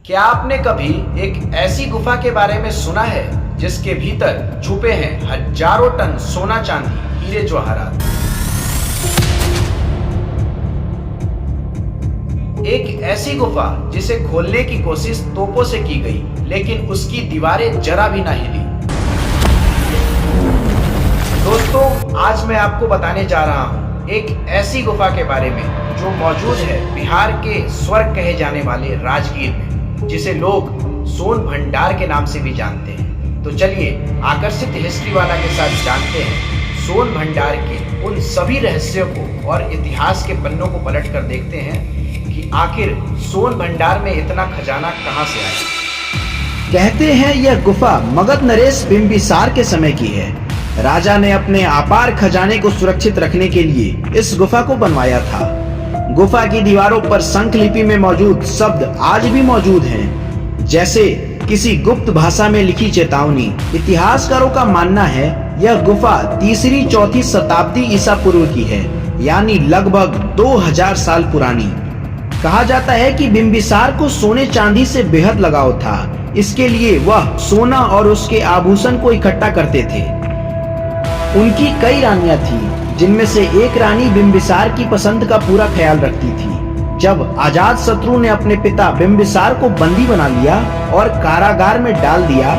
क्या आपने कभी एक ऐसी गुफा के बारे में सुना है जिसके भीतर छुपे हैं हजारों टन सोना चांदी हीरे जवाहरात। एक ऐसी गुफा जिसे खोलने की कोशिश तोपों से की गई लेकिन उसकी दीवारें जरा भी ना हिली। दोस्तों, आज मैं आपको बताने जा रहा हूं एक ऐसी गुफा के बारे में जो मौजूद है बिहार के स्वर्ग कहे जाने वाले राजगीर में, जिसे लोग सोन भंडार के नाम से भी जानते हैं। तो चलिए आकर्षित हिस्ट्री वाला के साथ जानते हैं सोन भंडार के उन सभी रहस्यों को और इतिहास के पन्नों को पलट कर देखते हैं कि आखिर सोन भंडार में इतना खजाना कहां से आया। कहते हैं यह गुफा मगध नरेश बिंबिसार के समय की है। राजा ने अपने अपार खजाने को सुरक्षित रखने के लिए इस गुफा को बनवाया था। गुफा की दीवारों पर शंख लिपि में मौजूद शब्द आज भी मौजूद हैं, जैसे किसी गुप्त भाषा में लिखी चेतावनी। इतिहासकारों का मानना है यह गुफा 3री-4थी शताब्दी ईसा पूर्व की है, यानी लगभग 2000 साल पुरानी। कहा जाता है कि बिंबिसार को सोने चांदी से बेहद लगाव था, इसके लिए वह सोना और उसके आभूषण को इकट्ठा करते थे। उनकी कई रानियां थीं, जिनमें से एक रानी बिंबिसार की पसंद का पूरा ख्याल रखती थी। जब अजात शत्रु ने अपने पिता बिंबिसार को बंदी बना लिया और कारागार में डाल दिया,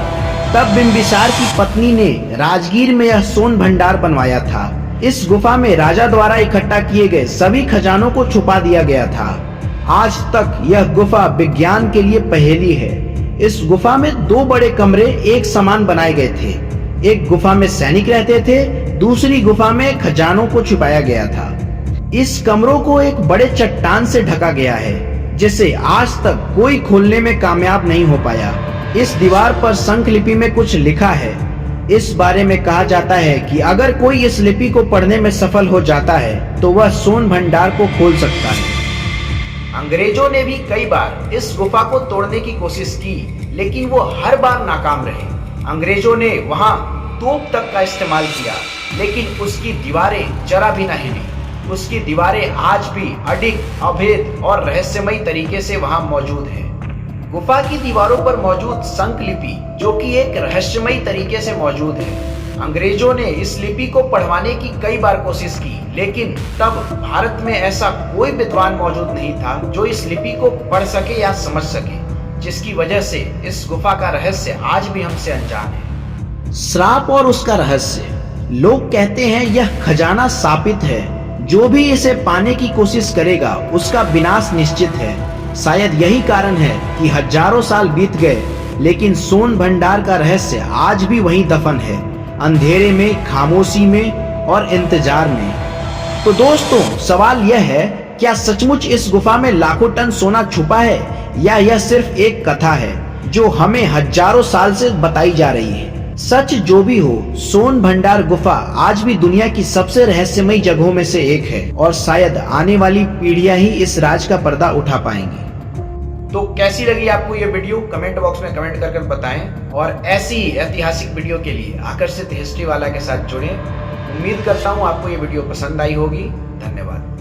तब बिंबिसार की पत्नी ने राजगीर में यह सोन भंडार बनवाया था। इस गुफा में राजा द्वारा इकट्ठा किए गए सभी खजानों को छुपा दिया गया था। आज तक यह गुफा विज्ञान के लिए पहेली है। इस गुफा में 2 बड़े कमरे एक समान बनाए गए थे। एक गुफा में सैनिक रहते थे, दूसरी गुफा में खजानों को छुपाया गया था। इस कमरों को एक बड़े चट्टान से ढका गया है, जिसे आज तक कोई खोलने में कामयाब नहीं हो पाया। इस दीवार पर शंख लिपि में कुछ लिखा है। इस बारे में कहा जाता है कि अगर कोई इस लिपि को पढ़ने में सफल हो जाता है तो वह सोन भंडार को खोल सकता है। अंग्रेजों ने भी कई बार इस गुफा को तोड़ने की कोशिश की, लेकिन वो हर बार नाकाम रहे। अंग्रेजों ने वहां तोप तक का इस्तेमाल किया, लेकिन उसकी दीवारें जरा भी न हिली। उसकी दीवारें आज भी अडिग, अभेद और रहस्यमयी तरीके से वहां मौजूद हैं। गुफा की दीवारों पर मौजूद शंख लिपि, जो कि एक रहस्यमयी तरीके से मौजूद है। अंग्रेजों ने इस लिपि को पढ़वाने की कई बार कोशिश की, लेकिन तब भारत में ऐसा कोई विद्वान मौजूद नहीं था जो इस लिपि को पढ़ सके या समझ सके, जिसकी वजह से इस गुफा का रहस्य आज भी हमसे अनजान है। श्राप और उसका रहस्य। लोग कहते हैं यह खजाना शापित है, जो भी इसे पाने की कोशिश करेगा उसका विनाश निश्चित है। शायद यही कारण है कि हजारों साल बीत गए, लेकिन सोन भंडार का रहस्य आज भी वहीं दफन है, अंधेरे में, खामोशी में और इंतजार में। तो दोस्तों, सवाल यह है, क्या सचमुच इस गुफा में लाखों टन सोना छुपा है, या यह सिर्फ एक कथा है जो हमें हजारों साल से बताई जा रही है? सच जो भी हो, सोन भंडार गुफा आज भी दुनिया की सबसे रहस्यमयी जगहों में से एक है, और शायद आने वाली पीढ़ियां ही इस राज का पर्दा उठा पाएंगी। तो कैसी लगी आपको ये वीडियो? कमेंट बॉक्स में कमेंट करके बताएं, और ऐसी ऐतिहासिक वीडियो के लिए आकर्षित हिस्ट्री वाला के साथ जुड़ें। उम्मीद करता हूँ आपको ये वीडियो पसंद आई होगी। धन्यवाद।